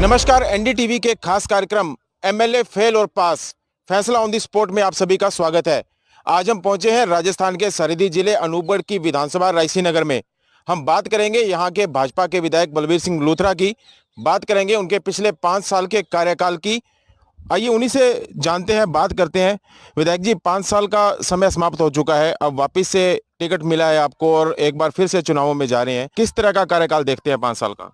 नमस्कार, एनडीटीवी के खास कार्यक्रम एमएलए फेल और पास फैसला ऑन द स्पॉट में आप सभी का स्वागत है। आज हम पहुंचे हैं राजस्थान के सरहदी जिले अनूपगढ़ की विधानसभा रायसी नगर में। हम बात करेंगे यहां के भाजपा के विधायक बलबीर सिंह लूथरा की, बात करेंगे उनके पिछले 5 साल के कार्यकाल की। आइए उन्हीं से जानते हैं, बात करते हैं। विधायक जी, 5 साल का समय समाप्त हो चुका है, अब वापिस से टिकट मिला है आपको और एक बार फिर से चुनावों में जा रहे हैं। किस तरह का कार्यकाल देखते हैं 5 साल का?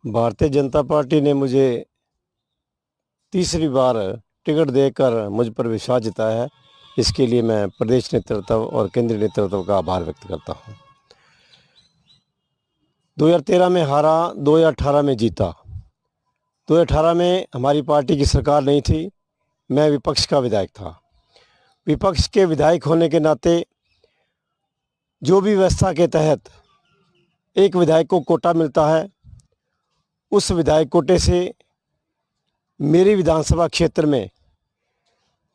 भारतीय जनता पार्टी ने मुझे तीसरी बार टिकट देकर मुझ पर विश्वास जताया है। इसके लिए मैं प्रदेश नेतृत्व और केंद्रीय नेतृत्व का आभार व्यक्त करता हूं। 2013 में हारा, 2018 में जीता। 2018 में हमारी पार्टी की सरकार नहीं थी, मैं विपक्ष का विधायक था। विपक्ष के विधायक होने के नाते जो भी व्यवस्था के तहत एक विधायक को कोटा मिलता है, उस विधायक कोटे से मेरी विधानसभा क्षेत्र में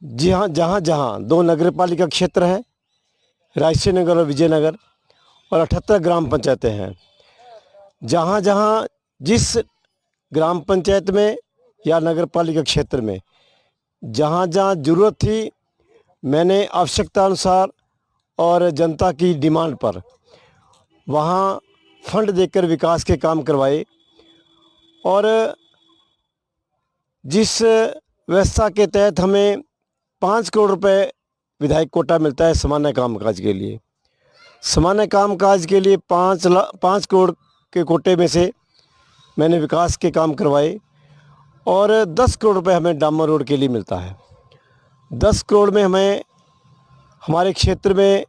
जहाँ जहाँ 2 नगरपालिका क्षेत्र है, रायसी नगर और विजयनगर, और 78 ग्राम पंचायतें हैं, जहाँ जहाँ जिस ग्राम पंचायत में या नगरपालिका क्षेत्र में जहाँ जहाँ ज़रूरत थी, मैंने आवश्यकता अनुसार और जनता की डिमांड पर वहाँ फंड देकर विकास के काम करवाए। और जिस व्यवस्था के तहत हमें 5 करोड़ रुपए विधायक कोटा मिलता है सामान्य कामकाज के लिए, सामान्य कामकाज के लिए 5 करोड़ के कोटे में से मैंने विकास के काम करवाए और 10 करोड़ रुपए हमें डामर रोड के लिए मिलता है। 10 करोड़ में हमें हमारे क्षेत्र में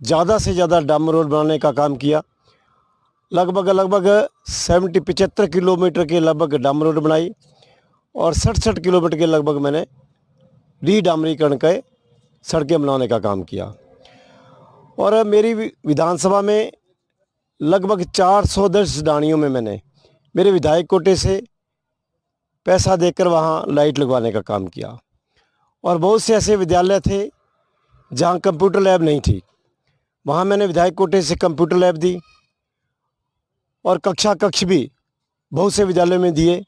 ज़्यादा से ज़्यादा डामर रोड बनाने का काम किया। लगभग 75 किलोमीटर के लगभग डामर रोड बनाई और 67 किलोमीटर के लगभग मैंने रीडामरीकरण के सड़कें बनाने का काम किया। और मेरी विधानसभा में लगभग 410 डाणियों में मैंने मेरे विधायक कोटे से पैसा देकर वहाँ लाइट लगवाने का काम किया। और बहुत से ऐसे विद्यालय थे जहाँ कंप्यूटर लैब नहीं थी, वहाँ मैंने विधायक कोटे से कंप्यूटर लैब दी और कक्ष भी बहुत से विद्यालयों में दिए।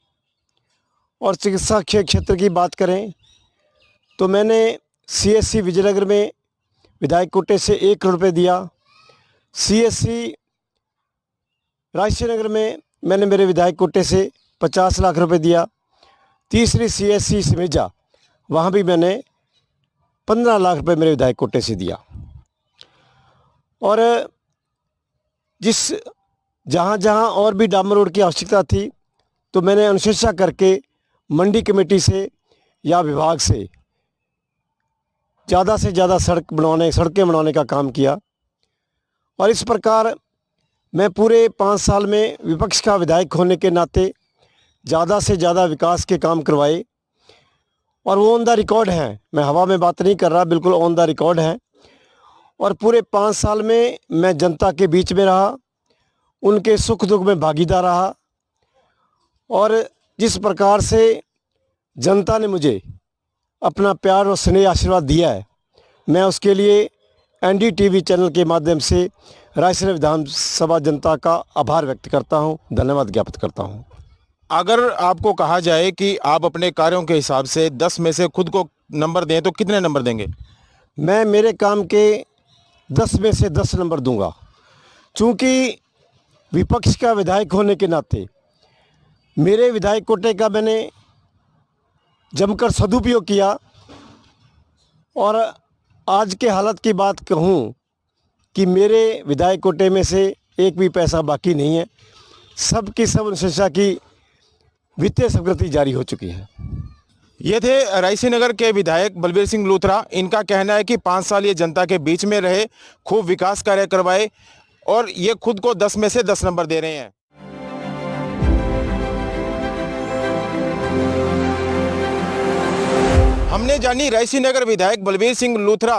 और चिकित्सा क्षेत्र की बात करें तो मैंने CSC विजयनगर में विधायक कोटे से 1 करोड़ रुपये दिया। CSC रायसी नगर में मैंने मेरे विधायक कोटे से 50 लाख रुपए दिया। तीसरी CSC सिमेजा, वहाँ भी मैंने 15 लाख रुपए मेरे विधायक कोटे से दिया। और जिस जहाँ जहाँ और भी डामर रोड की आवश्यकता थी तो मैंने अनुशंसा करके मंडी कमेटी से या विभाग से ज़्यादा से ज़्यादा सड़कें बनवाने का काम किया। और इस प्रकार मैं पूरे 5 साल में विपक्ष का विधायक होने के नाते ज़्यादा से ज़्यादा विकास के काम करवाए और वो ऑन द रिकॉर्ड हैं। मैं हवा में बात नहीं कर रहा, बिल्कुल ऑन द रिकॉर्ड है। और पूरे 5 साल में मैं जनता के बीच में रहा, उनके सुख दुख में भागीदार रहा। और जिस प्रकार से जनता ने मुझे अपना प्यार और स्नेह आशीर्वाद दिया है, मैं उसके लिए एनडीटीवी चैनल के माध्यम से रायसी विधानसभा जनता का आभार व्यक्त करता हूं, धन्यवाद ज्ञापित करता हूं। अगर आपको कहा जाए कि आप अपने कार्यों के हिसाब से 10 में से खुद को नंबर दें तो कितने नंबर देंगे? मैं मेरे काम के 10 में से 10 नंबर दूंगा, चूँकि विपक्ष का विधायक होने के नाते मेरे विधायक कोटे का मैंने जमकर सदुपयोग किया। और आज के हालत की बात कहूँ कि मेरे विधायक कोटे में से एक भी पैसा बाकी नहीं है, सब की सब अनुशंसा की वित्तीय स्वीकृति जारी हो चुकी है। ये थे रायसी नगर के विधायक बलबीर सिंह लूथरा। इनका कहना है कि 5 साल ये जनता के बीच में रहे, खूब विकास कार्य करवाए और ये खुद को 10 में से 10 नंबर दे रहे हैं। हमने जानी रायसी नगर विधायक बलबीर सिंह लूथरा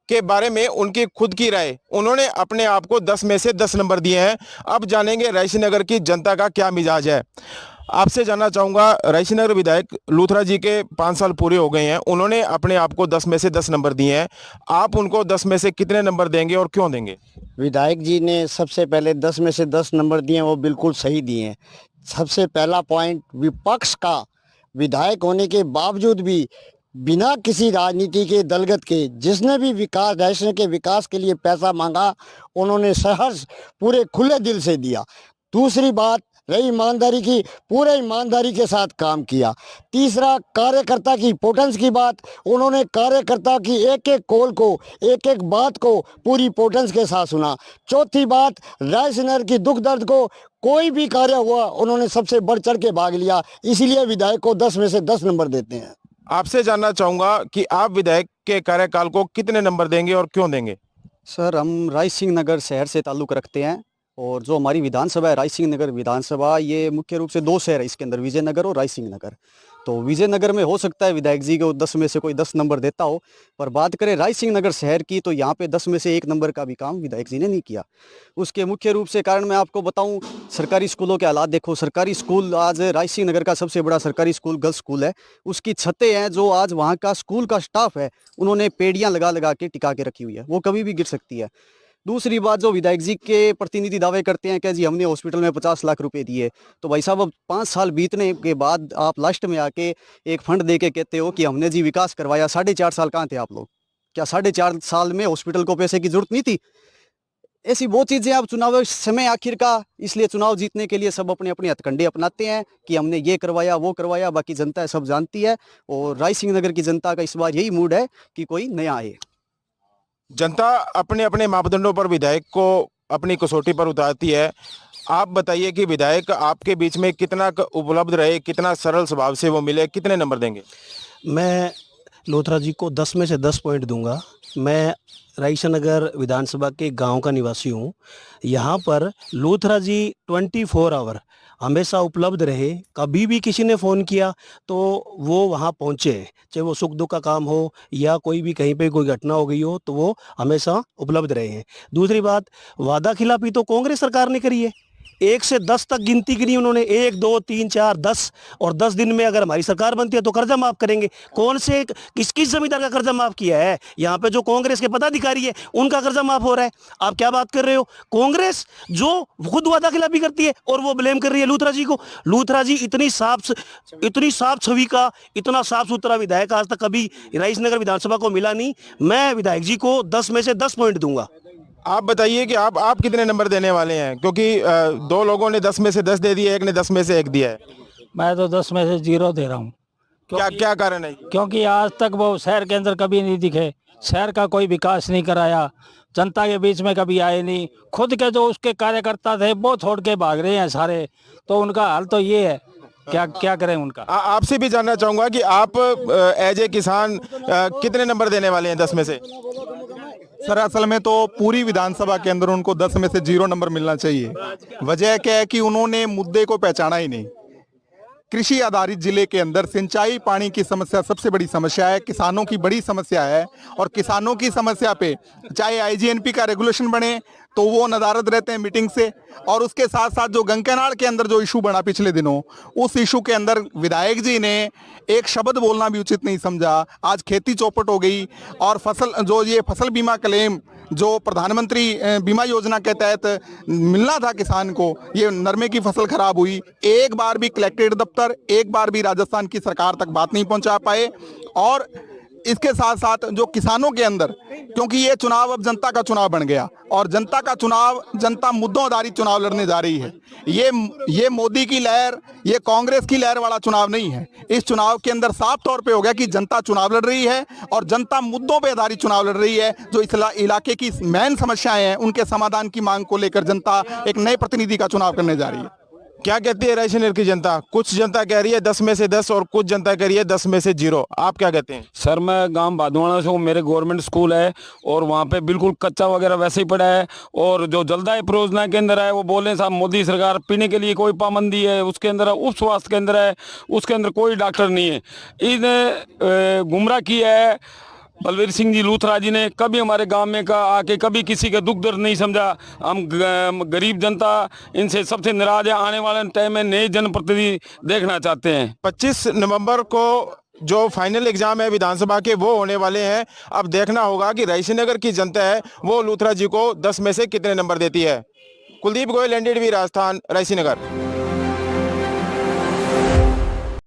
के बारे में उनकी खुद की राय। उन्होंने अपने आप को 10 में से 10 नंबर दिए हैं। अब जानेंगे रायसी नगर की जनता का क्या मिजाज है। आपसे जानना चाहूँगा, रायसी नगर विधायक लूथरा जी के 5 साल पूरे हो गए हैं, उन्होंने अपने आप को 10 में से 10 नंबर दिए हैं। आप उनको 10 में से कितने नंबर देंगे और क्यों देंगे? विधायक जी ने सबसे पहले 10 में से 10 नंबर दिए, वो बिल्कुल सही दिए हैं। सबसे पहला पॉइंट, विपक्ष का विधायक होने के बावजूद भी बिना किसी राजनीति के दलगत के जिसने भी विकास रायसेन के विकास के लिए पैसा मांगा उन्होंने सहर्ष पूरे खुले दिल से दिया। दूसरी बात रही ईमानदारी की, पूरे ईमानदारी के साथ काम किया। तीसरा, कार्यकर्ता की इंपोर्टेंस की बात, उन्होंने कार्यकर्ता की एक एक कॉल को, एक एक बात को पूरी इंपोर्टेंस के साथ सुना। चौथी बात, रायसेन की दुख दर्द को कोई भी कार्य हुआ उन्होंने सबसे बढ़ चढ़ के भाग लिया, इसीलिए विधायक को 10 में से 10 नंबर देते हैं। आपसे जानना चाहूंगा कि आप विधायक के कार्यकाल को कितने नंबर देंगे और क्यों देंगे? सर, हम रायसिंह नगर शहर से ताल्लुक़ रखते हैं और जो हमारी विधानसभा है रायसिंह नगर विधानसभा, ये मुख्य रूप से 2 शहर है इसके अंदर, विजयनगर और रायसिंह नगर। तो विजयनगर में हो सकता है विधायक जी को 10 में से कोई 10 नंबर देता हो, पर बात करें रायसिंह नगर शहर की तो यहाँ पे 10 में से 1 नंबर का भी काम विधायक जी ने नहीं किया। उसके मुख्य रूप से कारण मैं आपको बताऊँ, सरकारी स्कूलों के हालात देखो। सरकारी स्कूल आज रायसिंह नगर का सबसे बड़ा सरकारी स्कूल गर्ल्स स्कूल है, उसकी छतें हैं जो आज वहाँ का स्कूल का स्टाफ है उन्होंने पेड़ियाँ लगा लगा के टिका के रखी हुई है, वो कभी भी गिर सकती है। दूसरी बात, जो विधायक जी के प्रतिनिधि दावे करते हैं कि जी हमने हॉस्पिटल में 50 लाख रुपए दिए, तो भाई साहब अब 5 साल बीतने के बाद आप लास्ट में आके एक फंड दे के कहते हो कि हमने जी विकास करवाया। 4.5 साल कहाँ थे आप लोग? क्या 4.5 साल में हॉस्पिटल को पैसे की जरूरत नहीं थी? ऐसी बहुत चीज़ें अब चुनाव समय आखिर का, इसलिए चुनाव जीतने के लिए सब अपने अपने हथकंडे अपनाते हैं कि हमने ये करवाया वो करवाया। बाकी जनता सब जानती है और रायसिंह नगर की जनता का इस बार यही मूड है कि कोई नया आए। जनता अपने अपने मापदंडों पर विधायक को अपनी कसौटी पर उतारती है। आप बताइए कि विधायक आपके बीच में कितना उपलब्ध रहे, कितना सरल स्वभाव से वो मिले, कितने नंबर देंगे? मैं लोथरा जी को 10 में से 10 पॉइंट दूंगा। मैं रायसेन नगर विधानसभा के गांव का निवासी हूं। यहां पर लोथरा जी 24 आवर हमेशा उपलब्ध रहे। कभी भी किसी ने फ़ोन किया तो वो वहां पहुंचे, चाहे वो सुख दुख का काम हो या कोई भी कहीं पे कोई घटना हो गई हो तो वो हमेशा उपलब्ध रहे हैं। दूसरी बात, वादा खिलाफी तो कांग्रेस सरकार ने करी है। 1 से 10 तक गिनती करी उन्होंने, 1 2 3 4 10, और 10 दिन में अगर हमारी सरकार बनती है तो कर्जा माफ करेंगे। कौन से किस किस जमींदार का कर्जा माफ किया है? यहाँ पे जो कांग्रेस के पदाधिकारी है उनका कर्जा माफ हो रहा है। आप क्या बात कर रहे हो? कांग्रेस जो खुद वादा खिलाफी करती है और वो ब्लेम कर रही है लूथरा जी को। लूथरा जी इतनी साफ छवि का, इतना साफ सुथरा विधायक आज तक कभी रायसेन नगर विधानसभा को मिला नहीं। मैं विधायक जी को 10 में से 10 पॉइंट दूंगा। आप बताइए कि आप कितने नंबर देने वाले हैं, क्योंकि 2 लोगों ने 10 में से 10 दे दिए, एक ने 10 में से 1 दिया है। मैं तो 10 में से 0 दे रहा हूँ। क्या कारण है? क्योंकि आज तक वो शहर के अंदर कभी नहीं दिखे, शहर का कोई विकास नहीं कराया, जनता के बीच में कभी आए नहीं। खुद के जो उसके कार्यकर्ता थे वो छोड़ के भाग रहे हैं सारे, तो उनका हाल तो ये है। क्या करें उनका। आपसे भी जानना चाहूंगा कि आप एज ए किसान कितने नंबर देने वाले हैं 10 में से? सर, असल में तो पूरी विधानसभा के अंदर उनको 10 में से 0 नंबर मिलना चाहिए। वजह क्या है कि उन्होंने मुद्दे को पहचाना ही नहीं। कृषि आधारित जिले के अंदर सिंचाई पानी की समस्या सबसे बड़ी समस्या है, किसानों की बड़ी समस्या है, और किसानों की समस्या पे चाहे आईजीएनपी का रेगुलेशन बने तो वो नदारद रहते हैं मीटिंग से, और उसके साथ साथ जो गंगानाड़ के अंदर जो इशू बना पिछले दिनों, उस इशू के अंदर विधायक जी ने एक शब्द बोलना भी उचित नहीं समझा। आज खेती चौपट हो गई, और फसल बीमा क्लेम जो प्रधानमंत्री बीमा योजना के तहत मिलना था किसान को, ये नरमे की फसल खराब हुई। एक बार भी कलेक्ट्रेट दफ्तर, एक बार भी राजस्थान की सरकार तक बात नहीं पहुंचा पाए। और इसके साथ साथ जो किसानों के अंदर, क्योंकि ये चुनाव अब जनता का चुनाव बन गया, और जनता का चुनाव, जनता मुद्दों आधारित चुनाव लड़ने जा रही है। ये मोदी की लहर, ये कांग्रेस की लहर वाला चुनाव नहीं है। इस चुनाव के अंदर साफ तौर पे हो गया कि जनता चुनाव लड़ रही है, और जनता मुद्दों पे आधारित चुनाव लड़ रही है। जो इस इलाके की मेन समस्याएं हैं उनके समाधान की मांग को लेकर जनता एक नए प्रतिनिधि का चुनाव करने जा रही है। क्या कहती है रायसेन नगर की जनता? कुछ जनता कह रही है 10 में से 10 और कुछ जनता कह रही है 10 में से 0। आप क्या कहते हैं? सर, मैं गांव भादवाना से हूँ। मेरे गवर्नमेंट स्कूल है और वहाँ पे बिल्कुल कच्चा वगैरह वैसे ही पड़ा है, और जो जलदाय परियोजना के अंदर है वो बोले साहब मोदी सरकार पीने के लिए कोई पाबंदी है, उसके अंदर उप स्वास्थ्य केंद्र है, उसके अंदर कोई डॉक्टर नहीं है। इन्हें गुमराह किया है बलवीर सिंह जी लूथरा जी ने। कभी हमारे गांव में का आके कभी किसी का दुख दर्द नहीं समझा। हम गरीब जनता इनसे सबसे नाराज है। आने वाले टाइम में नए जनप्रतिनिधि देखना चाहते हैं। 25 नवंबर को जो फाइनल एग्जाम है विधानसभा के वो होने वाले हैं। अब देखना होगा कि रायसेन नगर की जनता है वो लूथरा जी को 10 में से कितने नंबर देती है। कुलदीप गोयल, NDTV राजस्थान, रायसेन नगर।